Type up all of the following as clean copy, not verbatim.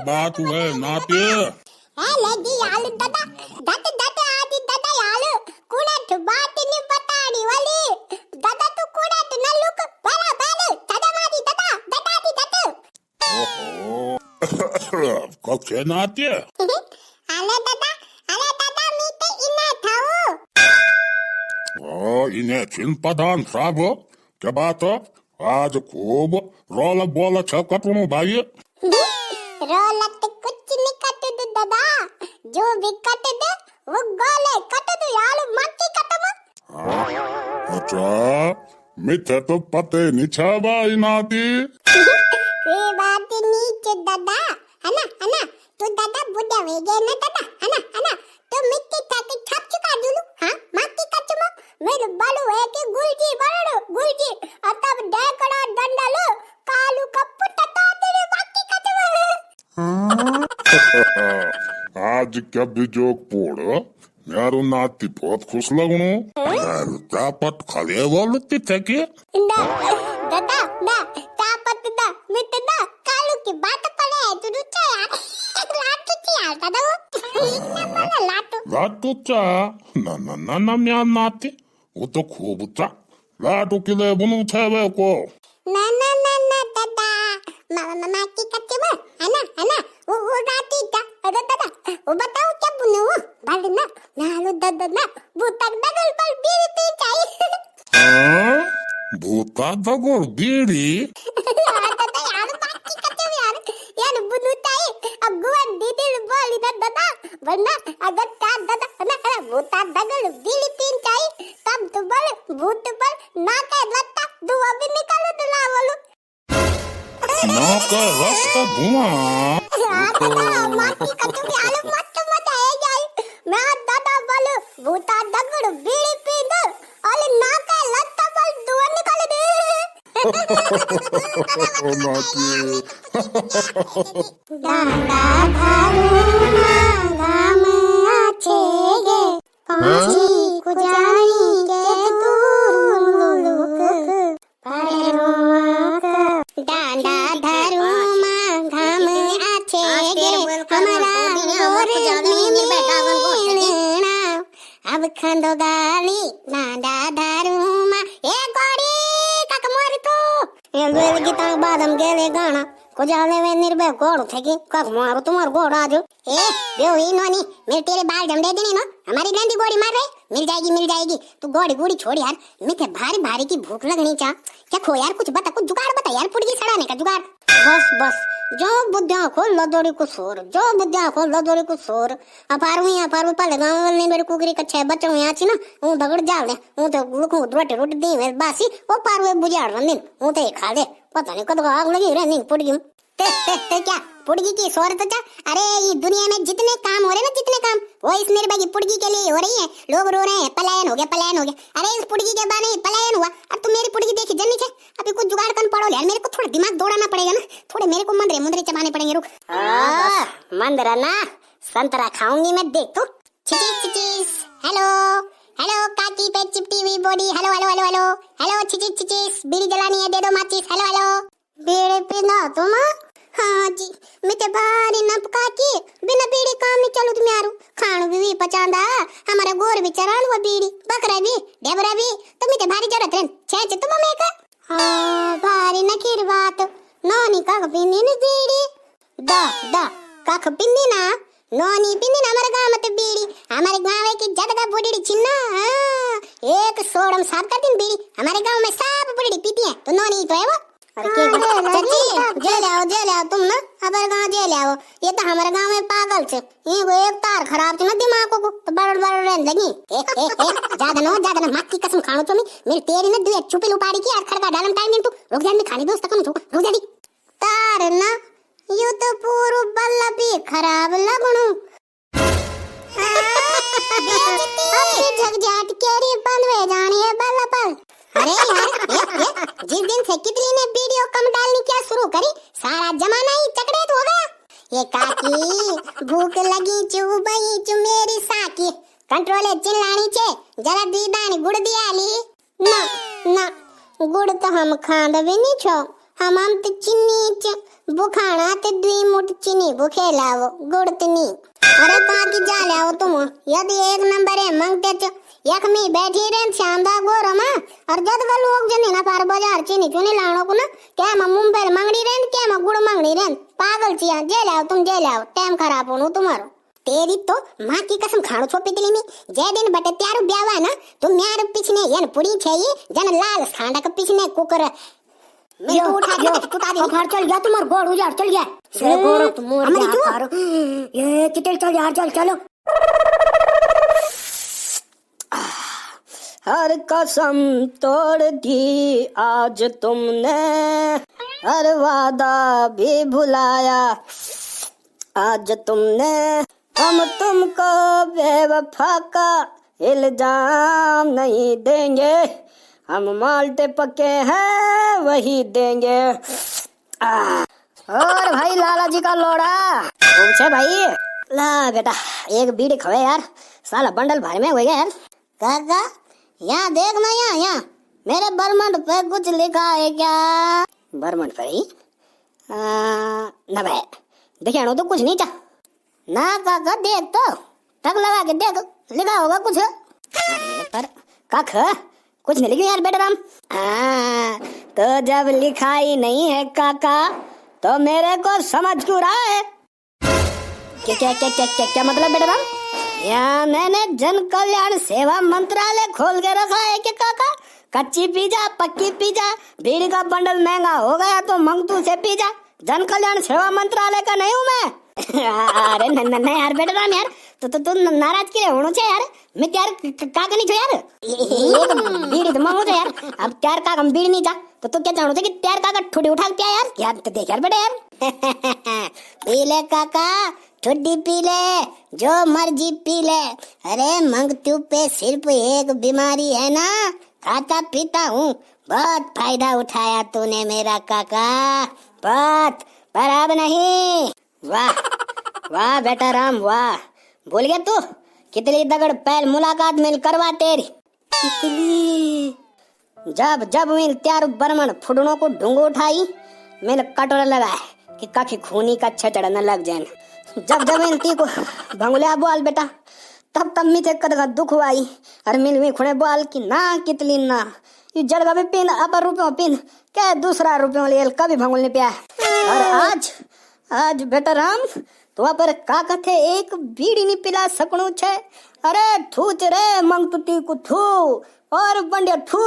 बात हुए नाते लगी यालू दादा दादा दादा आदि दादा यालू कुणट बात नि बतानी वाली दादा तू कुणट न लुक बराबर दादा मादी दादा दादा दी दादा ओहो कक्षे नाते अले दादा मी ते इना थाऊ इन्हें चिंपादान साहब क्या बात आज खूब रोल बोल छकटू भाई रोलत कुछ नहीं कट दे दादा जो भी कट दे वो गोले कट दे यालू मक्की कटम अच्छा मिथे तो पते नहीं छा भाई नाती ये बात नीचे दादा है ना तू दादा बुढ़ा हो गया ना दादा है ना तो मिट्टी ताके छप चुका दूलू हां मक्की कचम मेरे बालू है कि गुलजी बड़ो गुलजी और तब डेकड़ा डंडलो कालू कप्पू टटा तेरे मक्की कचम आज क्या बिजोक पोड़ यारो नाती बहुत खुश लगणो यार चापट खाले वाले थे के ना दादा ना चापत दा मिट दा कालू की बात पड़े तू रुचा यार लाटू यार दादा लाटू चा ना म्या नाती वो तो खूब चा लाटू किले बुनु छे को ना दादा मामा की कच्चे में है ना वो राती दा अरे दादा वो बताओ क्या बुनु बाल ना नालो दादा ना भूतक दगल पर बीड़ी पी चाहिए हां भूता दगल बीड़ी दादा यार बाकी कच्चे में यार बुनु चाहिए अब गुवन दीदी बोली ना दादा वरना अगर ता दादा ना भूता दगल बीड़ी पी चाहिए तब तो बोले भूत पर ना के लत्ता दुआ भी निकालो दिला बोलो ना का रास्ता धुआं माटी कच्चे में आलू मत मजा है जाए मैं दादा बोलो भूता दगल बीड़ी पी दे और ना के लत्ता पर दुआ निकाल दे नाती डांडा धारू गाम आछे गे काशी कुजानी के तू लुक परेरो डांडा धारू घाम आछे गे हमारा और मिलना अब खंडो गाली डांडा धारू ए गोड़ी कक मोरी तो ये वेल गीता बादम गेले गाना को जाले वे निर्भय गोड़ थे कि कक मारो तुम्हार गोड़ आजो ए बेओ ही नोनी मेरे तेरे बाल जम दे देनी ना हमारी गंदी गोड़ी मार रहे मिल जाएगी तू गोड़ी गोड़ी छोड़ यार मुझे भारी की भूख लगनी चा क्या खो यार कुछ बता कुछ जुगाड़ बता यार पुड़गी सड़ाने का जुगाड़ बस जो बुद्धियां खोल लदोड़ी को सोर अपारू पहले गांव वाले मेरे कुकरी का 6 बच्चों यहाँ छी ना वो दगड़ जाल दे वो तो लुकू रोटी दी में बासी वो पारू बुझाड़ रंदिन वो तो खा दे पता नहीं कद आग लगी रहनी पुड़गी ते क्या पुड़गी की सोरत चा अरे ये दुनिया में जितने काम हो रहे ना वो इस मेरे भाई की पुड़गी के लिए हो रही है लोग रो रहे हैं पलायन हो गया अरे इस पुड़गी के बारे में पलायन हुआ अब तू मेरी पुड़गी देखी जन्नी छे अभी कुछ जुगाड़ कर पड़ो यार मेरे को थोड़ा दिमाग दौड़ाना पड़ेगा ना थोड़े मेरे को मुंदरे चबाने पड़ेंगे रुक मंदरा ना संतरा खाऊंगी मैं देख तू चिचिस हेलो काकी पे चिपटी हुई बॉडी हेलो चिचिस बीड़ी जलानी है दे दो माचिस हेलो बीड़ी पीना तुम हाँ जी मिटे भारी नप काकी बिना बीड़ी काम नहीं चलू तुम यारू खाणू भी पचांदा हमारा गोर भी चरालू बीड़ी बकरा भी डेबरा भी तो मिटे भारी जरूरत है छे तुम में का हाँ भारी नखीर बात नोनी काक पीनी न बीड़ी दा काक पीनी ना नोनी पीनी ना हमारे गांव में बीड़ी हमारे गांव की जगह बुढ़ी छिन्ना एक सोड़म साफ कर दिन बीड़ी हमारे गांव में सब बुढ़ी पीती है तो नोनी तो है वो अरे के चाची जेल आओ तुम ना हमारे गांव जेल आओ ये तो हमारे गांव में पागल छे ये एक तार खराब छे ना दिमाग को तो बड़ रहने लगी ज्यादा ना मां की कसम खाणो तो मेरी तेरी ना दुए चुपी उपाड़ी की यार खड़का डालम टाइम तू रुक जा मैं खानी दोस्त कम रुक जा दी तार ना यू तो पूरो बल्ला भी खराब लगणो बेइज्जती झगझाट केरी बंद हो जानी है बल्ला पर अरे यार ये जिस दिन से कितनी ने वीडियो कम डालनी क्या शुरू करी सारा जमाना ही चकड़ेत हो गया ये काकी भूख लगी चुबई चु मेरी साकी कंट्रोले चिल्लानी छे जरा दीदानी गुड़ दिया ली ना गुड़ तो हम खांद भी नहीं छो हम तो चीनी च बुखाना ते 2 मुठ चीनी बुखे लावो गुड़ तनी। अरे कहाँ की जा लाओ तुम, यदि 1 नंबर है मंगते च एक में बैठी रेन शानदार गोरमा और जद का लोग जने ना पार बाजार चीनी चुनी लाणो को ना क्या मैं मुंबई मंगड़ी रेन क्या मैं गुड़ मंगड़ी रेन पागल चिया जे लाओ तुम जे लाओ टाइम खराब होनो तुम्हारो। तेरी तो माँ की कसम खाणो छो पितली में जे दिन बटे त्यारो ब्यावा ना तुम म्यार पिछने यन पुड़ी छे जन लाल सांडा के पिछने कुकर मैं तो उठा के तू तादी घर चल जा तुम्हार गोड़ उजाड़ चल जा से गोड़ तुम मोर यार ये कितने चल यार चल चलो। हर कसम तोड़ दी आज तुमने, हर वादा भी भुलाया आज तुमने, हम तुमको बेवफा का इल्जाम नहीं देंगे, हम माल्टे पक्के हैं वही देंगे। और भाई लाला जी का लोड़ा पूछे भाई ला बेटा एक बीड़ी खवे यार साला बंडल भाई में हो गया यार। काका यहाँ देख ना यहाँ मेरे बरमंड पे कुछ लिखा है क्या? बरमंड पर ही ना भाई देखे तो कुछ नहीं था ना काका देख तो टक लगा के देख लिखा होगा कुछ। पर काख कुछ नहीं लिखा यार बेटा राम। तो जब लिखाई नहीं है काका तो मेरे को समझ क्यों रहा है? क्या क्या क्या क्या क्या, क्या मतलब बेटा राम? यहाँ मैंने जन कल्याण सेवा मंत्रालय खोल के रखा है कि काका कच्ची पिज्जा पक्की पिज्जा बीड़ी का बंडल महंगा हो गया तो मंगतू से पिज्जा जन कल्याण सेवा मंत्रालय का नहीं हूँ मैं। अरे नहीं यार बेटा राम यार तो नाराज क्यों होना चाहिए यार मैं त्यार काका नहीं छो यार एक बीड़ी तो मांगो यार अब त्यार काका हम बीड़ी नहीं जा तो क्या चाहो कि त्यार काका ठुडी उठा के यार यार तो देख यार बेटा यार पी ले काका ठुड्डी पी ले जो मर्जी पी ले। अरे मंगतू पे सिर्फ एक बीमारी है ना खाता पीता हूँ बहुत फायदा उठाया तूने मेरा काका बात पर अब नहीं। वाह वाह बेटा राम वाह बोल गया तू कितनी दगड़ पहल मुलाकात मिल करवा तेरी कितनी जब जब मिल त्यार बरमन फुडनों को ढूंढ उठाई मिल कटोरा लगाए कि काखी खूनी का छचड़ न लग जाए। जब जब मिल ती को भंगुलिया बोल बेटा तब तब मी थे कद का दुख हुआई और मिल मी खुणे बोल कि ना कितली ना ये जड़ का भी पिन अपर रुपयों पिन क्या दूसरा रुपयों ले कभी भंगुल नहीं पिया। और आज बेटा राम तो पर का कथे एक बीड़ी नहीं पिला सकणू छे। अरे थूच रे मंगतुती को थू और बंडिया थू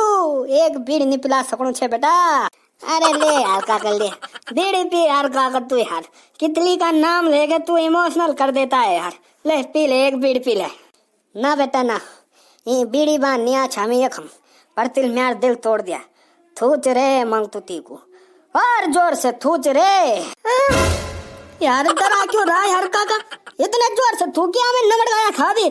एक बीड़ी नहीं पिला सकणू छे बेटा। अरे ले यार काका ले बीड़ी पी यार काका तू यार कितली का नाम लेके तू इमोशनल कर देता है यार ले पी ले एक बीड़ी पी ले। ना बेटा ना ये बीड़ी बान निया छामी यखम पर तिल म्यार दिल तोड़ दिया थूच रे मंगतुती को और जोर से थूच रे। यार डरा क्यों रहा यार काका इतने जोर से थूकी हमें नमड़ गया खा दी।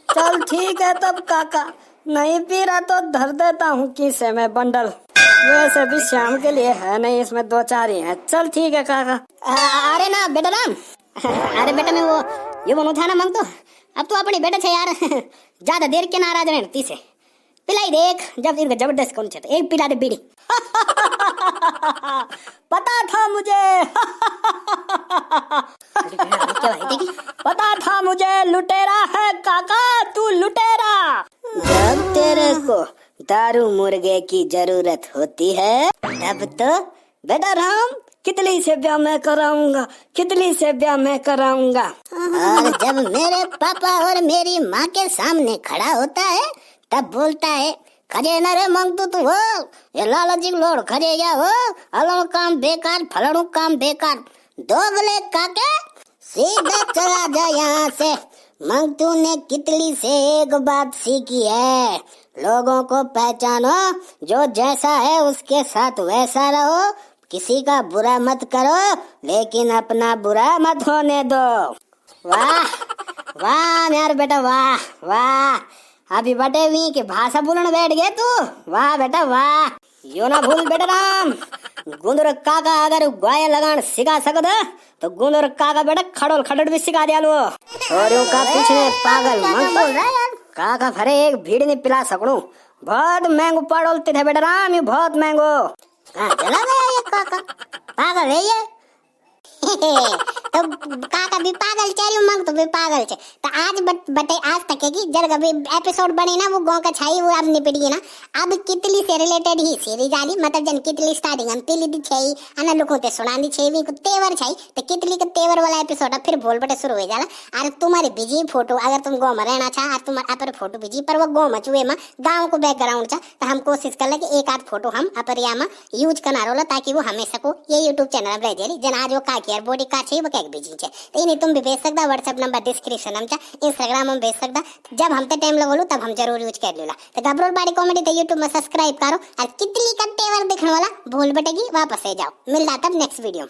चल ठीक है तब काका नहीं पी रहा तो धर देता हूँ किसे में बंडल वैसे भी शाम के लिए है नहीं इसमें 2-4 ही है। चल ठीक है काका। अरे ना बेटा राम अरे बेटा मैं वो ये बोलूं था ना मंग तो अब तो अपनी बेटा छे यार ज्यादा देर के नाराज रहे तीसे पिलाई देख जब इनका जबरदस्त कौन छे एक पिला दे बीड़ी। पता था मुझे पता था मुझे लुटेरा है काका तू लुटेरा। जब तेरे को दारू मुर्गे की जरूरत होती है तब तो बेटा राम कितली से ब्याह मैं कराऊंगा कितली से ब्याह मैं कराऊंगा। और जब मेरे पापा और मेरी माँ के सामने खड़ा होता है तब बोलता है खजे न रे मंगतू तू हो ये लालची लोड़ खजे जा हो अलग काम बेकार फलड़ू काम बेकार दोगले काके सीधा चला जा यहाँ से। मंगतू ने कितली से एक बात सीखी है लोगों को पहचानो जो जैसा है उसके साथ वैसा रहो किसी का बुरा मत करो लेकिन अपना बुरा मत होने दो। वाह वाह यार बेटा वाह वाह अभी बटे वी की भाषा बोलने बैठ गए तू वाह बेटा वाह। यो ना भूल बेटा राम गुंदर काका अगर ग्वाया लगान सिखा सकद तो गुंदर काका बेटा खड़ोल खड़ड़ भी सिखा दिया लो छोरियों का पीछे पागल मंग काका भरे एक भीड़ नहीं पिला सकूं बहुत महंगो पड़ोलते थे बेटा राम ये बहुत महंगो। चला गया ये काका पागल है ये तो काका भी पागल चारी उमंग तो भी पागल छे तो आज बटे आज तक है कि जब अभी एपिसोड बने ना वो गांव का छाई वो अब निपट गई ना अब कितली से रिलेटेड ही सीरीज आली मतलब जन कितली स्टार्टिंग हम तिली दी छई अना लोगों ते सुनानी छई भी को तेवर छई तो कितली के तेवर वाला एपिसोड अब फिर बोल बटे शुरू हो जाला अरे तुम्हारी बिजी फोटो अगर तुम गांव में रहना चाह और तुम्हारे पर फोटो बिजी पर वो गांव में चुए में गांव को बैकग्राउंड छा तो हम कोशिश कर ले कि एक आध फोटो हम अपरिया में यूज करना रोला ताकि वो हमेशा को ये यूट्यूब चैनल रह जाए जन आज वो का केयर बॉडी का छे वो कैक बिजी छे तो इन्हें तुम भी भेज सकदा व्हाट्सएप नंबर डिस्क्रिप्शन में छा इंस्टाग्राम में भेज सकदा जब हम ते टाइम लगोलू तब हम जरूर यूज कर लेला तो गबरोल बाड़ी कॉमेडी तो यूट्यूब में सब्सक्राइब करो और कितली का तेवर देखने वाला भूल बटेगी वापस से जाओ मिलता तब नेक्स्ट वीडियो।